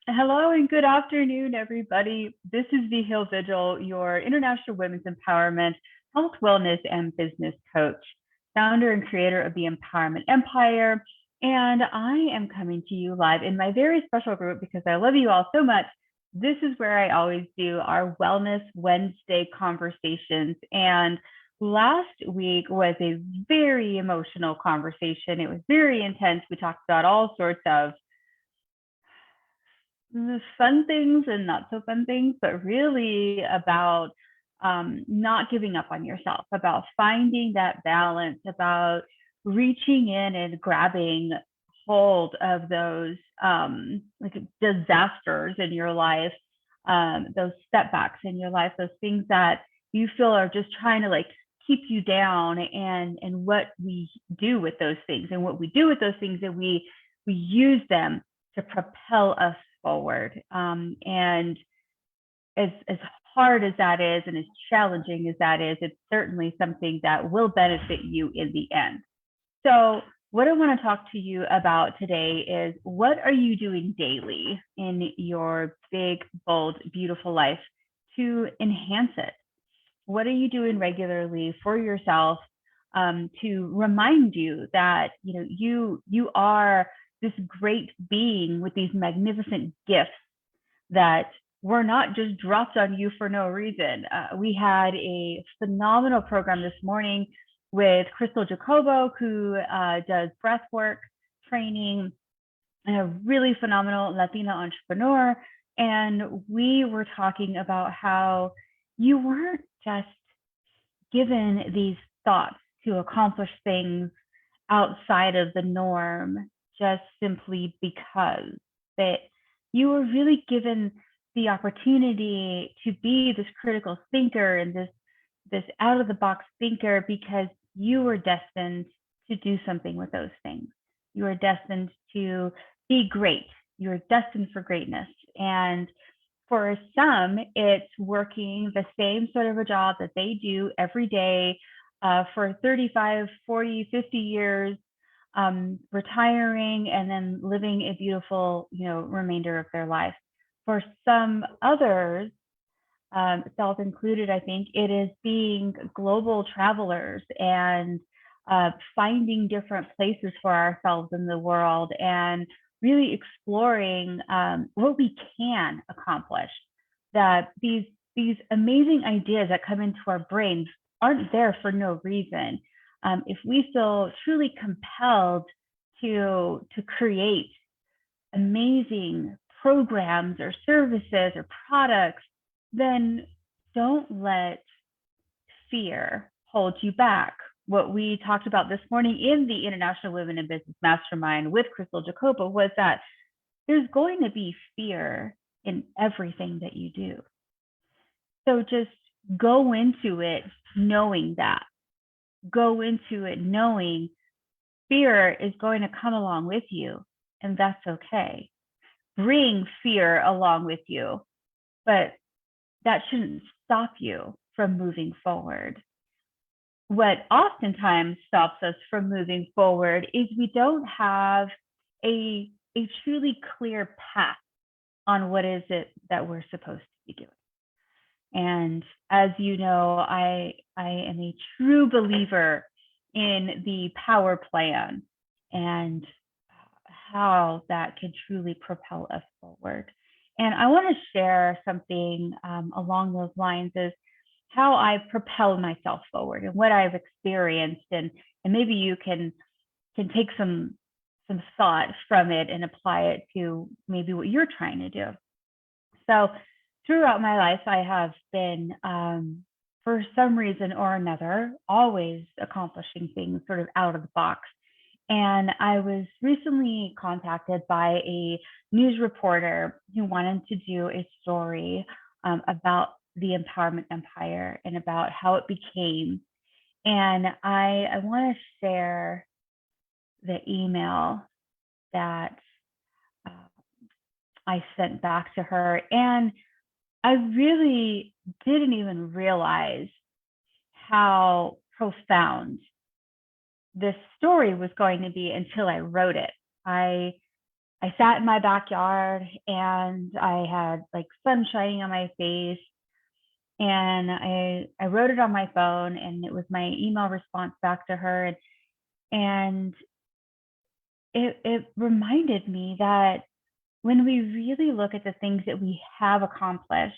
Hello and good afternoon, everybody. This is Vihil Vigil, your International Women's Empowerment, Health, Wellness, and Business Coach, founder and creator of the Empowerment Empire. And I am coming to you live in my very special group because I love you all so much. This is where I always do our Wellness Wednesday conversations. And last week was a very emotional conversation. It was very intense. We talked about all sorts of fun things and not so fun things, but really about not giving up on yourself, about finding that balance, about reaching in and grabbing hold of those like disasters in your life, those setbacks in your life, those things that you feel are just trying to like keep you down, and what we do with those things, and what we do with those things, and we use them to propel us forward. And as hard as that is, and as challenging as that is, it's certainly something that will benefit you in the end. So what I want to talk to you about today is, what are you doing daily in your big, bold, beautiful life to enhance it? What are you doing regularly for yourself to remind you that you are this great being with these magnificent gifts that were not just dropped on you for no reason. We had a phenomenal program this morning with Crystal Jacobo, who does breathwork training, and a really phenomenal Latina entrepreneur. And we were talking about how you weren't just given these thoughts to accomplish things outside of the norm just simply because, that you were really given the opportunity to be this critical thinker and this out of the box thinker because you were destined to do something with those things. You were destined to be great. You were destined for greatness. And for some, it's working the same sort of a job that they do every day for 35, 40, 50 years, retiring, and then living a beautiful, remainder of their life. For some others, self included, I think it is being global travelers and finding different places for ourselves in the world, and really exploring what we can accomplish. That these amazing ideas that come into our brains aren't there for no reason. If we feel truly compelled to create amazing programs or services or products, then don't let fear hold you back. What we talked about this morning in the International Women in Business Mastermind with Crystal Jacobo was that there's going to be fear in everything that you do. So just go into it knowing that. Go into it knowing fear is going to come along with you, and that's okay. Bring fear along with you, but that shouldn't stop you from moving forward. What oftentimes stops us from moving forward is we don't have a truly clear path on what is it that we're supposed to be doing. And as you know, I am a true believer in the power plan and how that can truly propel us forward. And I want to share something along those lines, is how I propel myself forward and what I've experienced, and maybe you can take some thought from it and apply it to maybe what you're trying to do. So throughout my life, I have been, for some reason or another, always accomplishing things sort of out of the box. And I was recently contacted by a news reporter who wanted to do a story about the Empowerment Empire and about how it became. And I want to share the email that I sent back to her. And I really didn't even realize how profound this story was going to be until I wrote it. I I sat in my backyard and I had like sun shining on my face, and I wrote it on my phone, and it was my email response back to her. And it reminded me that when we really look at the things that we have accomplished,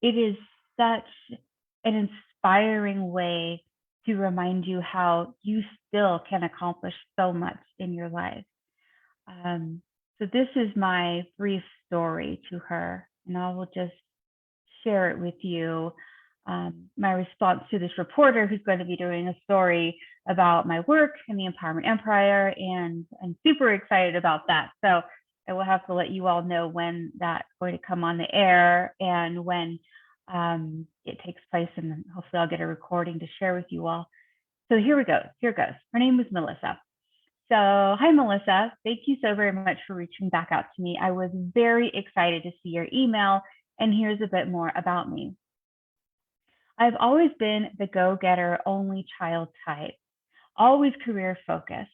it is such an inspiring way to remind you how you still can accomplish so much in your life. Um, so this is my brief story to her, and I will just share it with you. My response to this reporter who's going to be doing a story about my work in the Empowerment Empire, and I'm super excited about that. So I will have to let you all know when that's going to come on the air and when it takes place, and hopefully I'll get a recording to share with you all. So here we go. Here goes. Her name was Melissa. So, hi, Melissa. Thank you so very much for reaching back out to me. I was very excited to see your email, and here's a bit more about me. I've always been the go-getter, only child type, always career focused.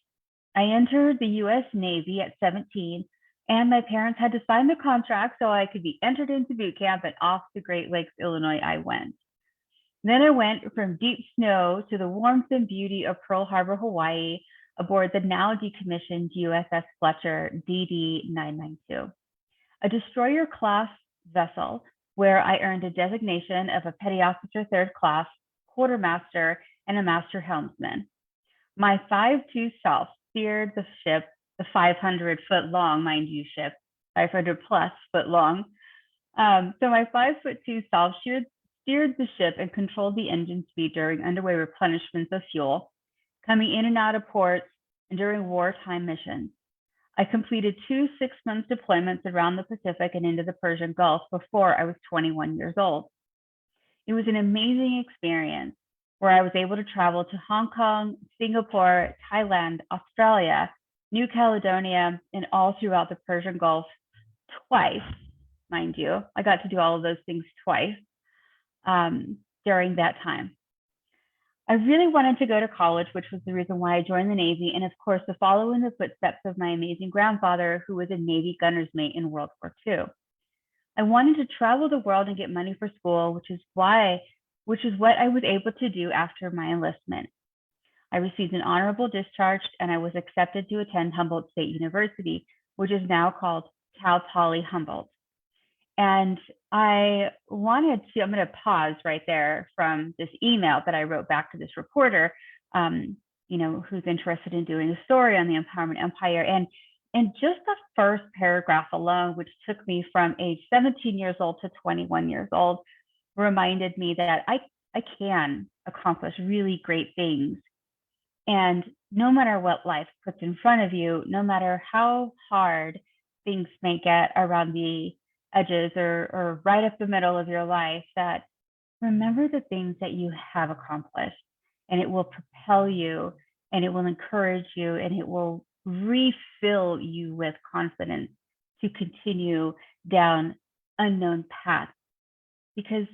I entered the US Navy at 17, and my parents had to sign the contract so I could be entered into boot camp, and off to Great Lakes, Illinois I went. Then I went from deep snow to the warmth and beauty of Pearl Harbor, Hawaii, aboard the now decommissioned USS Fletcher DD 992, a destroyer class vessel where I earned a designation of a petty officer third class, quartermaster, and a master helmsman. My 5'2" self steered the ship, the 500-foot long, mind you, ship, 500 plus foot long. So my 5'2" self steered the ship and controlled the engine speed during underway replenishments of fuel, coming in and out of ports, and during wartime missions. I completed 2 6-month deployments around the Pacific and into the Persian Gulf before I was 21 years old. It was an amazing experience where I was able to travel to Hong Kong, Singapore, Thailand, Australia, New Caledonia, and all throughout the Persian Gulf twice, mind you. I got to do all of those things twice during that time. I really wanted to go to college, which was the reason why I joined the Navy, and of course, to follow in the footsteps of my amazing grandfather, who was a Navy gunner's mate in World War II. I wanted to travel the world and get money for school, which is what I was able to do after my enlistment. I received an honorable discharge, and I was accepted to attend Humboldt State University, which is now called Cal Poly Humboldt. And I'm going to pause right there from this email that I wrote back to this reporter, who's interested in doing a story on the Empowerment Empire. And just the first paragraph alone, which took me from age 17 years old to 21 years old, reminded me that I can accomplish really great things. And no matter what life puts in front of you, no matter how hard things may get around the edges or right up the middle of your life, that remember the things that you have accomplished, and it will propel you, and it will encourage you, and it will refill you with confidence to continue down unknown paths, because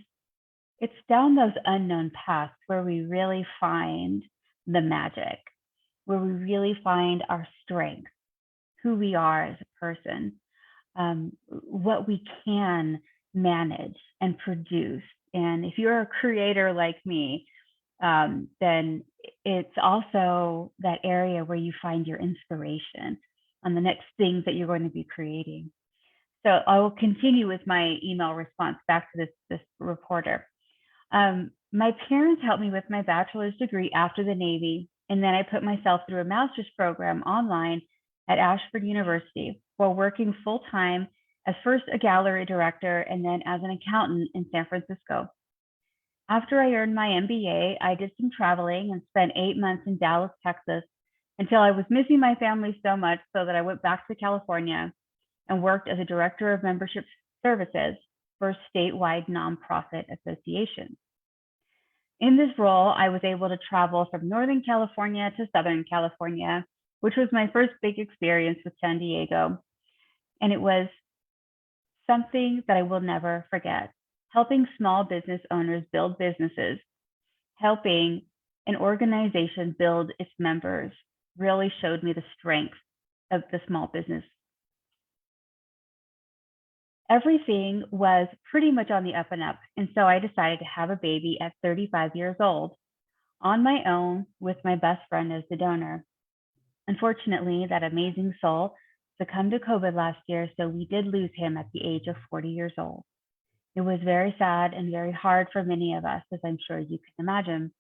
it's down those unknown paths where we really find the magic, where we really find our strength, who we are as a person, what we can manage and produce. And if you're a creator like me, then it's also that area where you find your inspiration on the next things that you're going to be creating. So I will continue with my email response back to this reporter. My parents helped me with my bachelor's degree after the Navy, and then I put myself through a master's program online at Ashford University while working full-time as first a gallery director and then as an accountant in San Francisco. After I earned my MBA, I did some traveling and spent 8 months in Dallas, Texas, until I was missing my family so much so that I went back to California and worked as a director of membership services for a statewide nonprofit association. In this role, I was able to travel from Northern California to Southern California, which was my first big experience with San Diego. And it was something that I will never forget. Helping small business owners build businesses, helping an organization build its members really showed me the strength of the small business Everything was pretty much on the up and up. And so I decided to have a baby at 35 years old on my own with my best friend as the donor. Unfortunately, that amazing soul succumbed to COVID last year, so we did lose him at the age of 40 years old. It was very sad and very hard for many of us, as I'm sure you can imagine.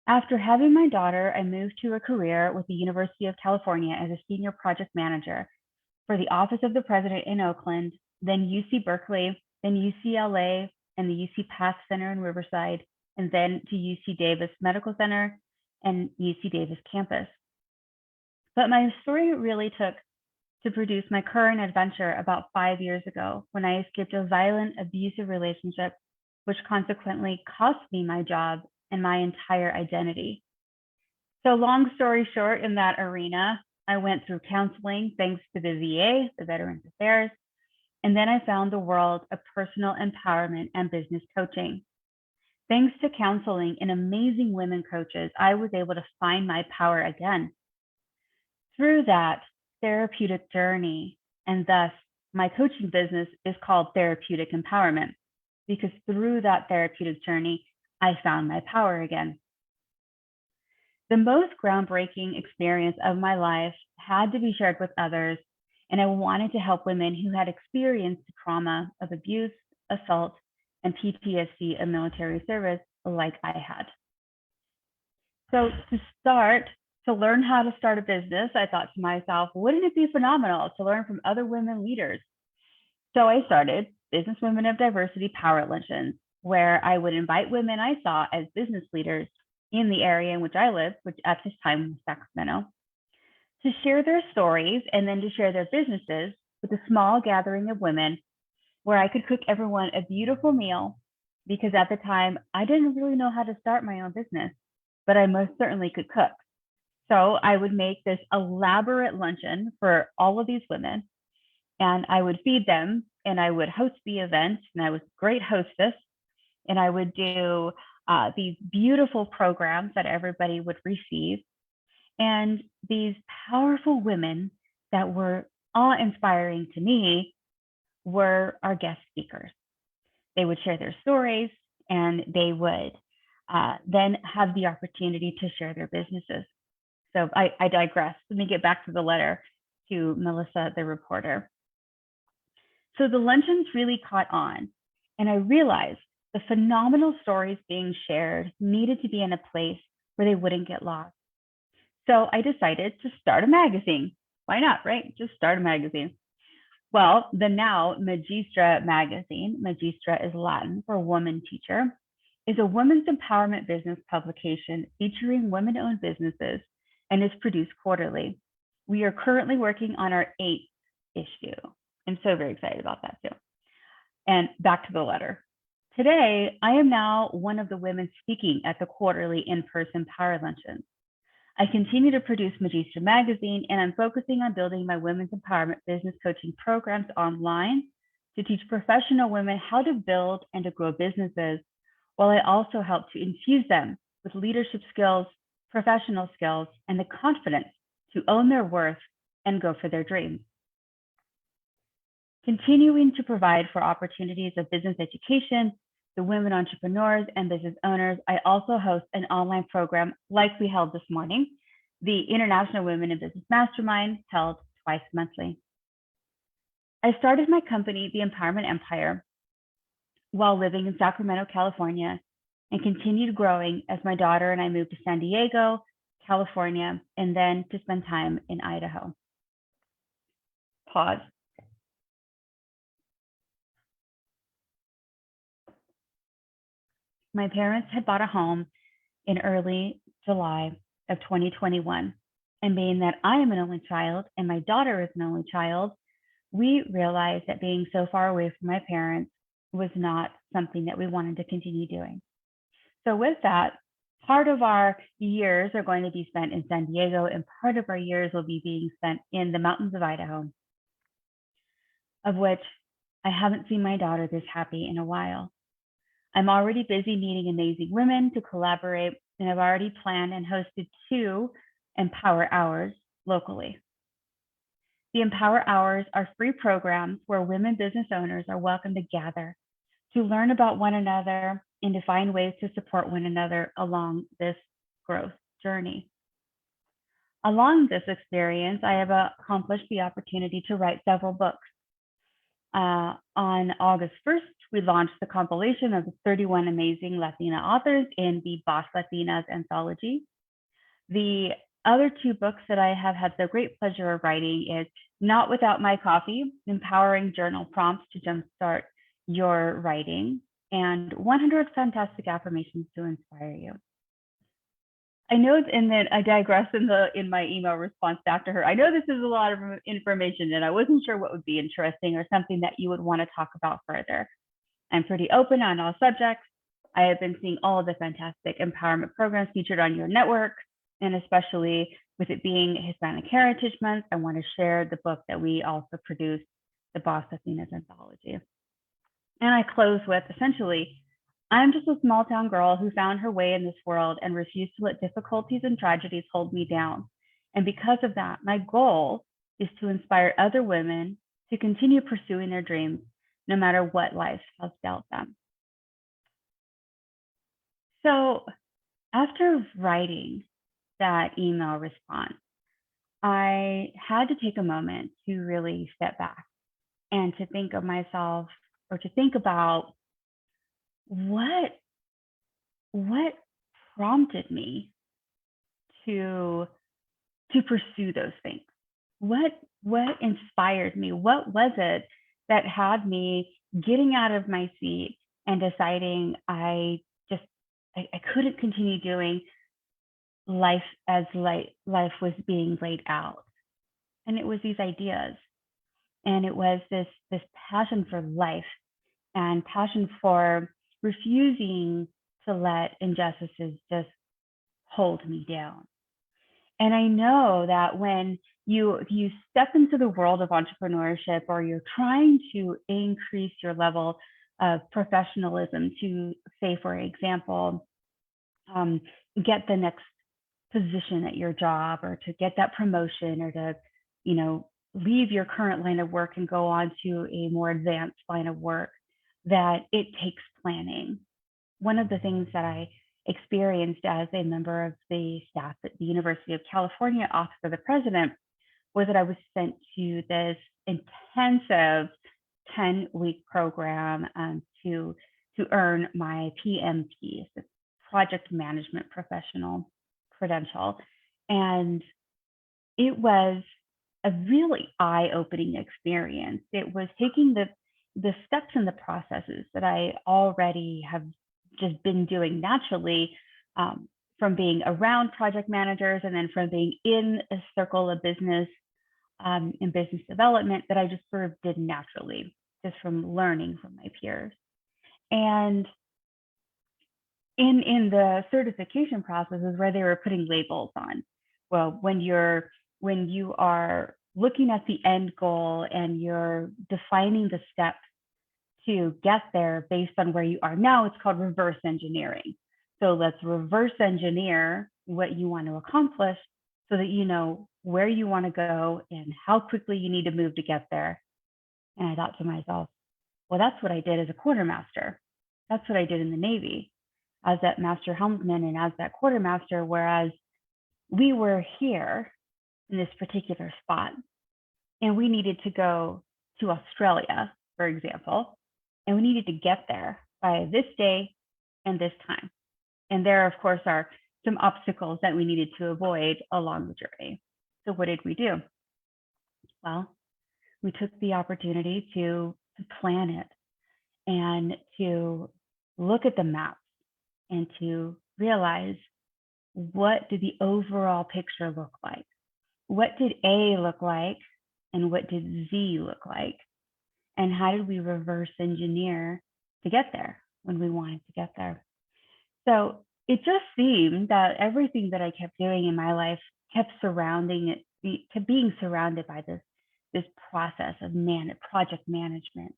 After having my daughter, I moved to a career with the University of California as a senior project manager for the Office of the President in Oakland, then UC Berkeley, then UCLA, and the UC Path Center in Riverside, and then to UC Davis Medical Center and UC Davis campus. But my story really took to produce my current adventure about 5 years ago when I escaped a violent, abusive relationship, which consequently cost me my job and my entire identity. So long story short, in that arena, I went through counseling thanks to the VA, the Veterans Affairs, and then I found the world of personal empowerment and business coaching. Thanks to counseling and amazing women coaches, I was able to find my power again. Through that therapeutic journey, and thus my coaching business is called Therapeutic Empowerment, because through that therapeutic journey, I found my power again. The most groundbreaking experience of my life had to be shared with others, and I wanted to help women who had experienced the trauma of abuse, assault, and PTSD in military service like I had. So to learn how to start a business, I thought to myself, wouldn't it be phenomenal to learn from other women leaders? So I started Business Women of Diversity Power Luncheons, where I would invite women I saw as business leaders in the area in which I lived, which at this time was Sacramento, to share their stories and then to share their businesses with a small gathering of women where I could cook everyone a beautiful meal, because at the time I didn't really know how to start my own business, but I most certainly could cook. So I would make this elaborate luncheon for all of these women, and I would feed them, and I would host the event, and I was a great hostess, and I would do these beautiful programs that everybody would receive. And these powerful women that were awe-inspiring to me were our guest speakers. They would share their stories, and they would then have the opportunity to share their businesses. So I digress. Let me get back to the letter to Melissa, the reporter. So the luncheons really caught on, and I realized the phenomenal stories being shared needed to be in a place where they wouldn't get lost. So I decided to start a magazine. Why not, right? Just start a magazine. Well, the now Magistra magazine, Magistra is Latin for woman teacher, is a women's empowerment business publication featuring women-owned businesses and is produced quarterly. We are currently working on our 8th issue. I'm so very excited about that too. And back to the letter. Today, I am now one of the women speaking at the quarterly in-person power luncheons. I continue to produce Magistra magazine, and I'm focusing on building my women's empowerment business coaching programs online to teach professional women how to build and to grow businesses, while I also help to infuse them with leadership skills, professional skills, and the confidence to own their worth and go for their dreams. Continuing to provide for opportunities of business education, the women entrepreneurs and business owners, I also host an online program like we held this morning, the International Women in Business Mastermind, held twice monthly. I started my company, The Empowerment Empire, while living in Sacramento, California, and continued growing as my daughter and I moved to San Diego, California, and then to spend time in Idaho. Pause. My parents had bought a home in early July of 2021. And being that I am an only child and my daughter is an only child, we realized that being so far away from my parents was not something that we wanted to continue doing. So with that, part of our years are going to be spent in San Diego, and part of our years will be being spent in the mountains of Idaho, of which I haven't seen my daughter this happy in a while. I'm already busy meeting amazing women to collaborate, and I've already planned and hosted 2 Empower Hours locally. The Empower Hours are free programs where women business owners are welcome to gather to learn about one another and to find ways to support one another along this growth journey. Along this experience, I have accomplished the opportunity to write several books. On August 1st, we launched the compilation of 31 amazing Latina authors in the Boss Latinas anthology. The other two books that I have had the great pleasure of writing is Not Without My Coffee, Empowering Journal Prompts to Jumpstart Your Writing, and 100 Fantastic Affirmations to Inspire You. I know, and then I digress in my email response back to her. I know this is a lot of information, and I wasn't sure what would be interesting or something that you would want to talk about further. I'm pretty open on all subjects. I have been seeing all of the fantastic empowerment programs featured on your network, and especially with it being Hispanic Heritage Month, I want to share the book that we also produced, the Boss Latinas Anthology. And I close with, essentially, I'm just a small town girl who found her way in this world and refused to let difficulties and tragedies hold me down. And because of that, my goal is to inspire other women to continue pursuing their dreams, no matter what life has dealt them. So after writing that email response, I had to take a moment to really step back and to think of myself, or to think about what prompted me to pursue those things. What inspired me? What was it that had me getting out of my seat and deciding I couldn't continue doing life as life was being laid out? And it was these ideas, and it was this passion for life and passion for refusing to let injustices just hold me down. And I know that when you step into the world of entrepreneurship, or you're trying to increase your level of professionalism to, say, for example, get the next position at your job, or to get that promotion, or to, leave your current line of work and go on to a more advanced line of work, that it takes planning. One of the things that I experienced as a member of the staff at the University of California Office of the President was that I was sent to this intensive 10-week program to earn my PMP, the Project Management Professional credential. And it was a really eye-opening experience. It was taking the steps and the processes that I already have just been doing naturally, from being around project managers, and then from being in a circle of business in business development, that I just sort of did naturally, just from learning from my peers. And in the certification processes where they were putting labels on, well, when you are looking at the end goal and you're defining the steps to get there based on where you are now, it's called reverse engineering. So let's reverse engineer what you want to accomplish so that you know where you want to go and how quickly you need to move to get there. And I thought to myself, well, that's what I did as a quartermaster. That's what I did in the Navy as that master helmsman and as that quartermaster, whereas we were here in this particular spot and we needed to go to Australia, for example, and we needed to get there by this day and this time. And there, of course, are some obstacles that we needed to avoid along the journey. So what did we do? Well, we took the opportunity to plan it and to look at the maps and to realize, what did the overall picture look like? What did A look like and what did Z look like? And how did we reverse engineer to get there when we wanted to get there? So it just seemed that everything that I kept doing in my life kept being surrounded by this process of project management.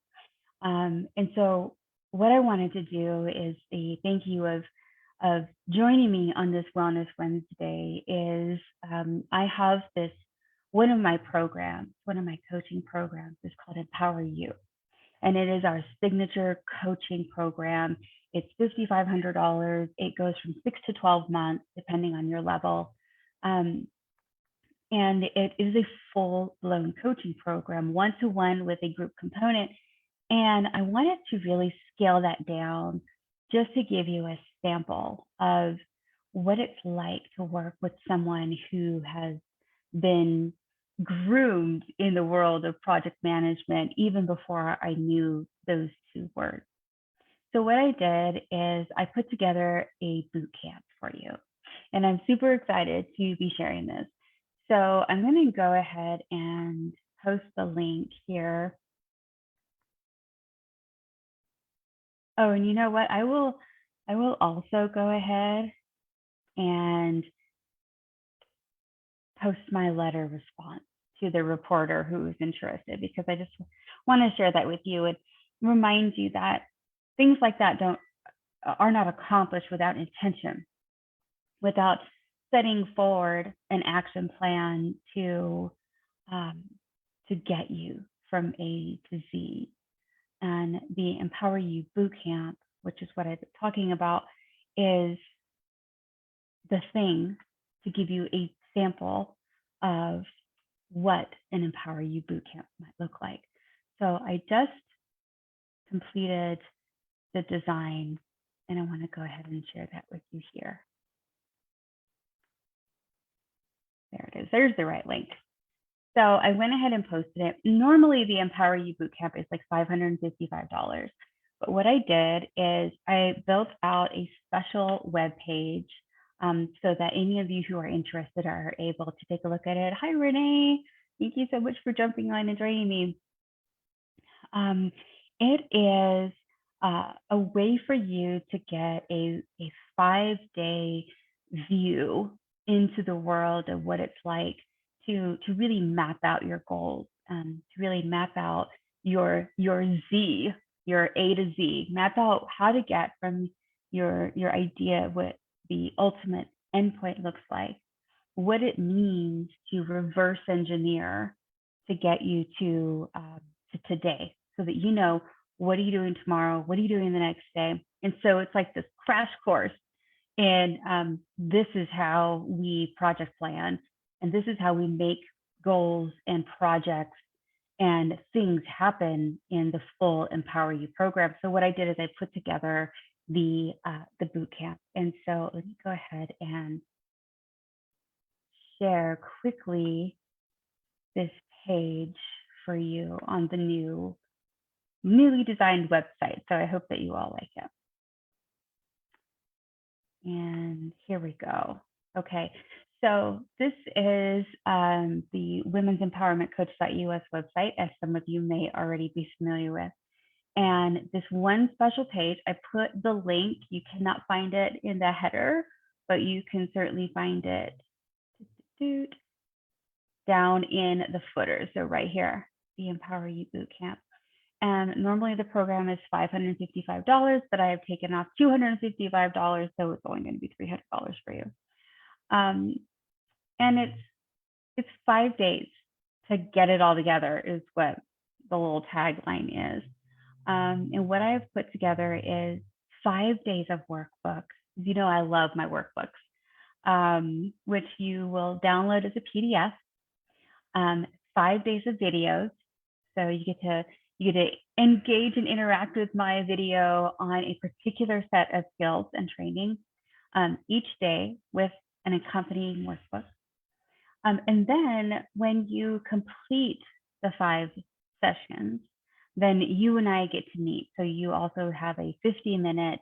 And so what I wanted to do is a thank you of joining me on this Wellness Wednesday is I have this one of my programs, one of my coaching programs is called Empower You. And it is our signature coaching program. It's $5,500. It goes from 6 to 12 months, depending on your level. And it is a full-blown coaching program, one-to-one with a group component. And I wanted to really scale that down just to give you a sample of what it's like to work with someone who has been groomed in the world of project management even before I knew those two words. So what I did is I put together a boot camp for you, and I'm super excited to be sharing this. So I'm going to go ahead and post the link here. Oh, and you know what? I will also go ahead and post my letter response to the reporter who was interested, because I just want to share that with you and remind you that things like that are not accomplished without intention, without setting forward an action plan to get you from A to Z. And the Empower You Bootcamp, which is what I've been talking about, is the thing to give you a sample of what an Empower You Bootcamp might look like. So I just completed the design, and I want to go ahead and share that with you here. There it is. There's the right link. So I went ahead and posted it. Normally the Empower You Bootcamp is like $555. But what I did is I built out a special web page so that any of you who are interested are able to take a look at it. Hi, Renee. Thank you so much for jumping on and joining me. It is a way for you to get a 5-day view into the world of what it's like to really map out your goals, to really map out your Z, your A to Z, map out how to get from your idea of what the ultimate endpoint looks like, what it means to reverse engineer to get you to today, so that you know, what are you doing tomorrow, what are you doing the next day. And so it's like this crash course. And this is how we project plan, and this is how we make goals and projects and things happen in the full Empower You program. So what I did is I put together the boot camp. And so let me go ahead and share quickly this page for you on the newly designed website. So I hope that you all like it. And here we go. Okay, so this is the Women's Empowerment Coach.us website, as some of you may already be familiar with. And this one special page, I put the link. You cannot find it in the header, but you can certainly find it down in the footer. So right here, the Empower You Bootcamp. And normally the program is $555, but I have taken off $255, so it's only going to be $300 for you. And it's 5 days to get it all together, is what the little tagline is. And what I've put together is 5 days of workbooks. You know, I love my workbooks, which you will download as a PDF. 5 days of videos, so you get to engage and interact with my video on a particular set of skills and training each day with an accompanying workbook. And then when you complete the 5 sessions, then you and I get to meet. So you also have a 50-minute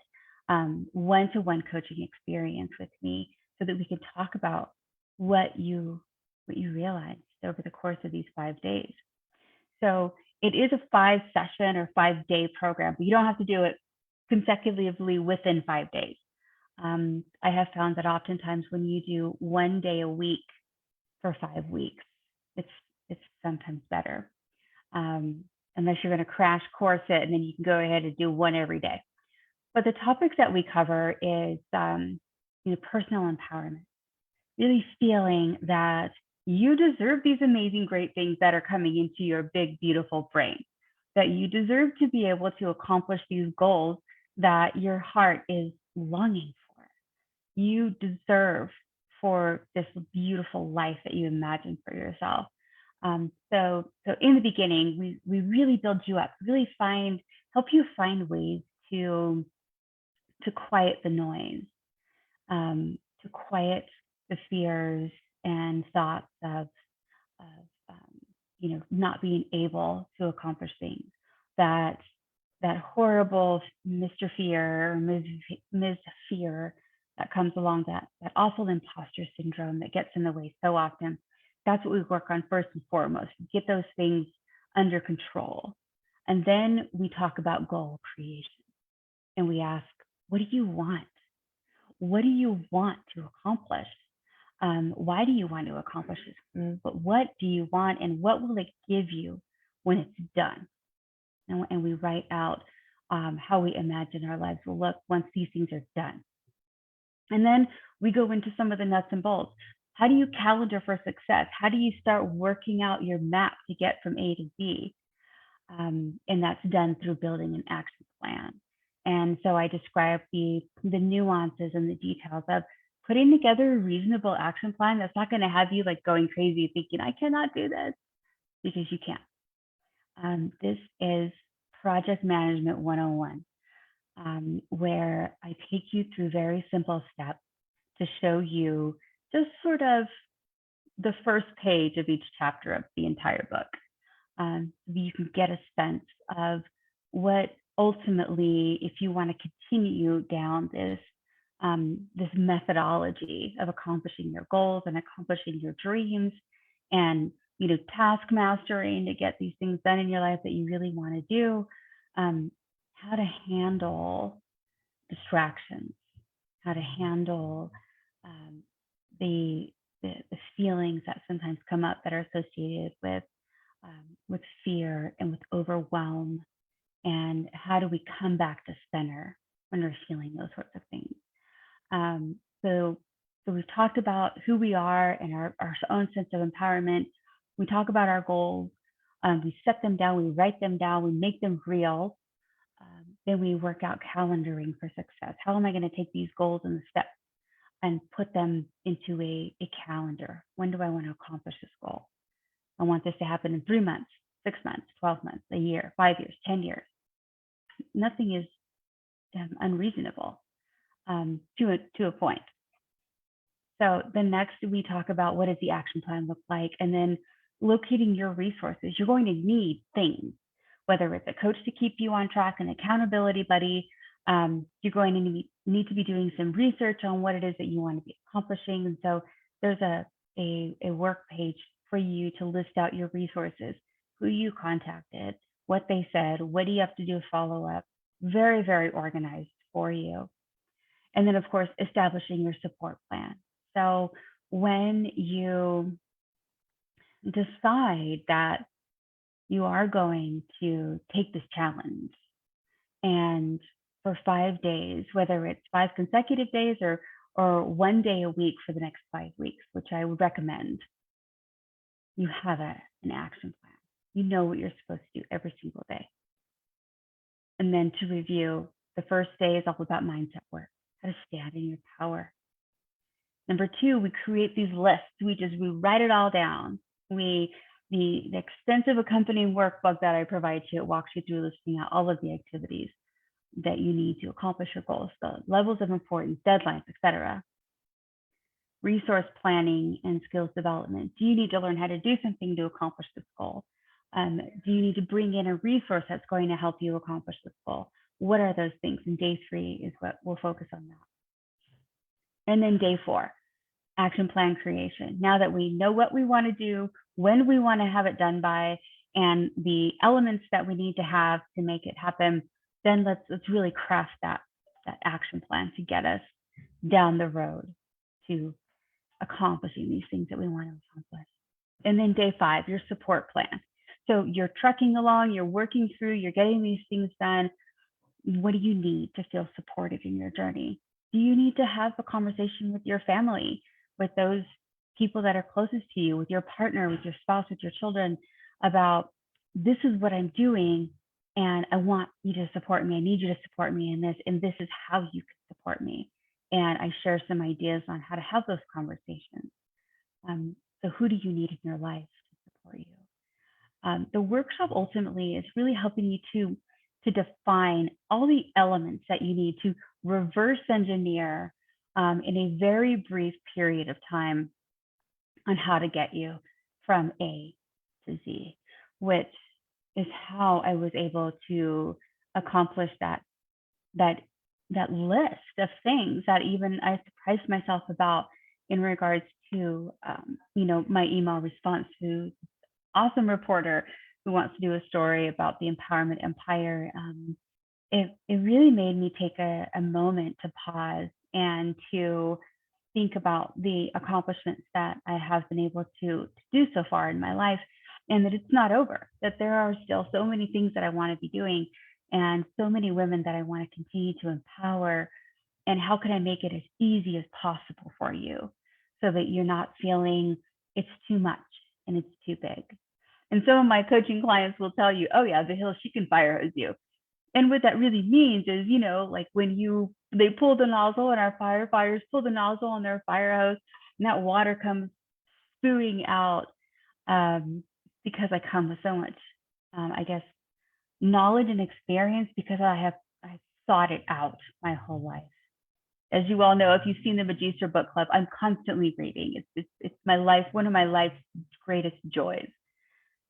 one-to-one coaching experience with me, so that we can talk about what you realized over the course of these 5 days. So it is a 5-session or 5-day program, but you don't have to do it consecutively within 5 days. I have found that oftentimes when you do 1 day a week for 5 weeks, it's sometimes better. Unless you're going to crash course it, and then you can go ahead and do one every day. But the topics that we cover is personal empowerment, really feeling that You deserve these amazing, great things that are coming into your big, beautiful brain, that you deserve to be able to accomplish these goals that your heart is longing for. You deserve for this beautiful life that you imagine for yourself. So in the beginning, we really build you up, really help you find ways to quiet the noise, to quiet the fears and thoughts of not being able to accomplish things. That horrible Mr. Fear or Ms. Fear that comes along, that awful imposter syndrome that gets in the way so often. That's what we work on first and foremost. Get those things under control. And then we talk about goal creation. And we ask, what do you want? What do you want to accomplish? Why do you want to accomplish this? But what do you want, and what will it give you when it's done? And we write out how we imagine our lives will look once these things are done. And then we go into some of the nuts and bolts. How do you calendar for success? How do you start working out your map to get from A to B? And that's done through building an action plan. And so I describe the nuances and the details of putting together a reasonable action plan that's not going to have you like going crazy thinking, I cannot do this, because you can't. This is Project Management 101, where I take you through very simple steps to show you just sort of the first page of each chapter of the entire book. You can get a sense of what ultimately, if you want to continue down this methodology of accomplishing your goals and accomplishing your dreams, and task mastering to get these things done in your life that you really want to do, how to handle distractions, how to handle the feelings that sometimes come up that are associated with fear and with overwhelm, and how do we come back to center when we're feeling those sorts of things. So we've talked about who we are and our own sense of empowerment. We talk about our goals. We set them down, we write them down, we make them real. Then we work out calendaring for success. How am I going to take these goals and the steps and put them into a calendar? When do I want to accomplish this goal? I want this to happen in 3 months, 6 months, 12 months, a year, 5 years, 10 years. Nothing is unreasonable to a point. So then next we talk about what does the action plan look like, and then locating your resources. You're going to need things, whether it's a coach to keep you on track, an accountability buddy. You're going to need to be doing some research on what it is that you want to be accomplishing. And so there's a work page for you to list out your resources, who you contacted, what they said, what do you have to do to follow up. Very, very organized for you. And then, of course, establishing your support plan. So when you decide that you are going to take this challenge, and for 5 days, whether it's 5 consecutive days or 1 day a week for the next 5 weeks, which I would recommend, you have an action plan. You know what you're supposed to do every single day. And then to review, the first day is all about mindset work, how to stand in your power. Number 2, we create these lists. We write it all down. The extensive accompanying workbook that I provide you, it walks you through listing out all of the activities that you need to accomplish your goals, the levels of importance, deadlines, etc. Resource planning and skills development. Do you need to learn how to do something to accomplish this goal? Do you need to bring in a resource that's going to help you accomplish this goal? What are those things? And day 3 is what we'll focus on that. And then day 4, action plan creation. Now that we know what we want to do, when we want to have it done by, and the elements that we need to have to make it happen, then let's really craft that action plan to get us down the road to accomplishing these things that we want to accomplish. And then day 5, your support plan. So you're trucking along, you're working through, you're getting these things done. What do you need to feel supported in your journey? Do you need to have a conversation with your family, with those people that are closest to you, with your partner, with your spouse, with your children, about this is what I'm doing, and I want you to support me. I need you to support me in this, and this is how you can support me. And I share some ideas on how to have those conversations. So who do you need in your life to support you? The workshop ultimately is really helping you to define all the elements that you need to reverse engineer in a very brief period of time on how to get you from A to Z, which is how I was able to accomplish that list of things that even I surprised myself about in regards to my email response to awesome reporter who wants to do a story about the empowerment empire. It really made me take a moment to pause and to think about the accomplishments that I have been able to do so far in my life, and that it's not over, that there are still so many things that I want to be doing and so many women that I want to continue to empower. And how can I make it as easy as possible for you so that you're not feeling it's too much and it's too big. And some of my coaching clients will tell you, oh yeah, Vihil, she can fire hose you. And what that really means is, like when they pull the nozzle and our firefighters pull the nozzle on their fire hose, and that water comes spewing out because I come with so much, I guess, knowledge and experience, because I thought it out my whole life. As you all know, if you've seen the Magister Book Club, I'm constantly reading. It's my life, one of my life's greatest joys.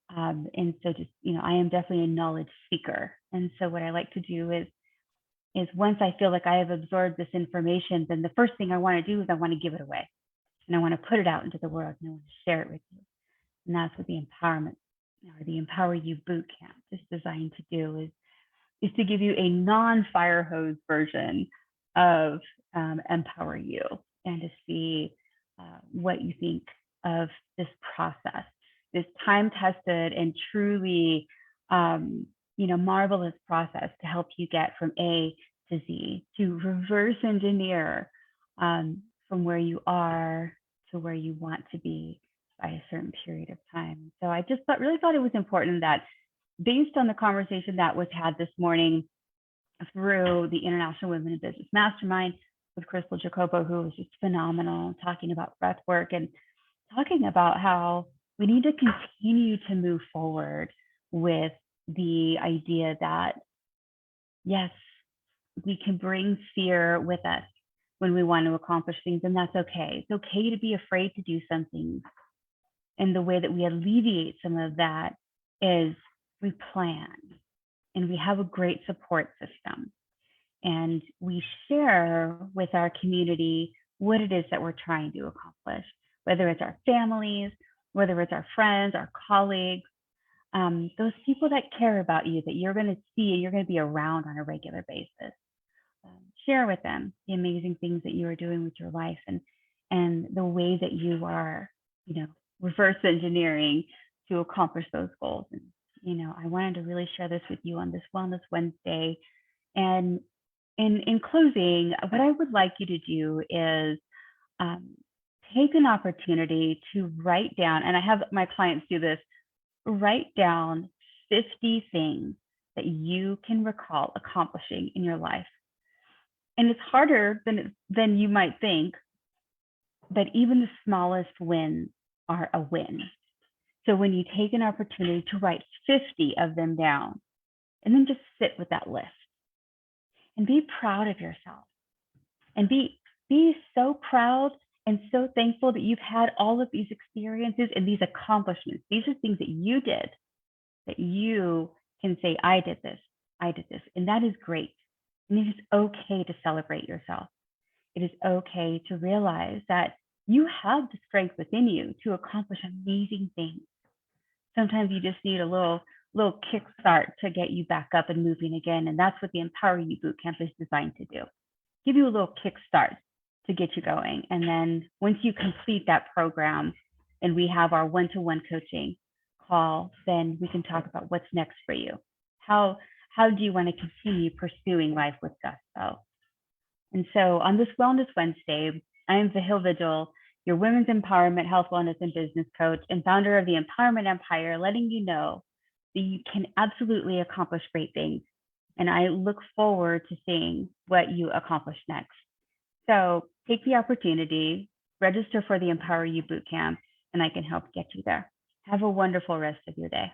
And so just, I am definitely a knowledge seeker. And so what I like to do is once I feel like I have absorbed this information, then the first thing I want to do is I want to give it away. And I want to put it out into the world, and I want to share it with you. And that's what the empowerment or the Empower You boot camp is designed to do, is to give you a non-fire hose version of Empower You, and to see what you think of this process, this time-tested and truly, marvelous process to help you get from A to Z, to reverse engineer from where you are to where you want to be by a certain period of time. So I just really thought it was important that, based on the conversation that was had this morning through the International Women in Business Mastermind with Crystal Jacopo, who was just phenomenal, talking about breath work and talking about how we need to continue to move forward with the idea that, yes, we can bring fear with us when we want to accomplish things, and that's okay. It's okay to be afraid to do something. And the way that we alleviate some of that is we plan, and we have a great support system, and we share with our community what it is that we're trying to accomplish, whether it's our families, whether it's our friends, our colleagues, those people that care about you, that you're going to see and you're going to be around on a regular basis. Share with them the amazing things that you are doing with your life, and the way that you are, reverse engineering to accomplish those goals. And, I wanted to really share this with you on this Wellness Wednesday. And in closing, what I would like you to do is take an opportunity to write down, and I have my clients do this, write down 50 things that you can recall accomplishing in your life. And it's harder than you might think, but even the smallest wins are a win. So when you take an opportunity to write 50 of them down, and then just sit with that list and be proud of yourself, and be so proud and so thankful that you've had all of these experiences and these accomplishments. These are things that you did, that you can say, I did this, and that is great. And it is okay to celebrate yourself. It is okay to realize that you have the strength within you to accomplish amazing things. Sometimes you just need a little kickstart to get you back up and moving again. And that's what the Empower You Bootcamp is designed to do. Give you a little kickstart to get you going. And then once you complete that program and we have our one-to-one coaching call, then we can talk about what's next for you. How do you want to continue pursuing life with gusto? And so on this Wellness Wednesday, I am Vihil Vigil, your women's empowerment, health, wellness, and business coach, and founder of the Empowerment Empire, letting you know that you can absolutely accomplish great things. And I look forward to seeing what you accomplish next. So take the opportunity, register for the Empower You Bootcamp, and I can help get you there. Have a wonderful rest of your day.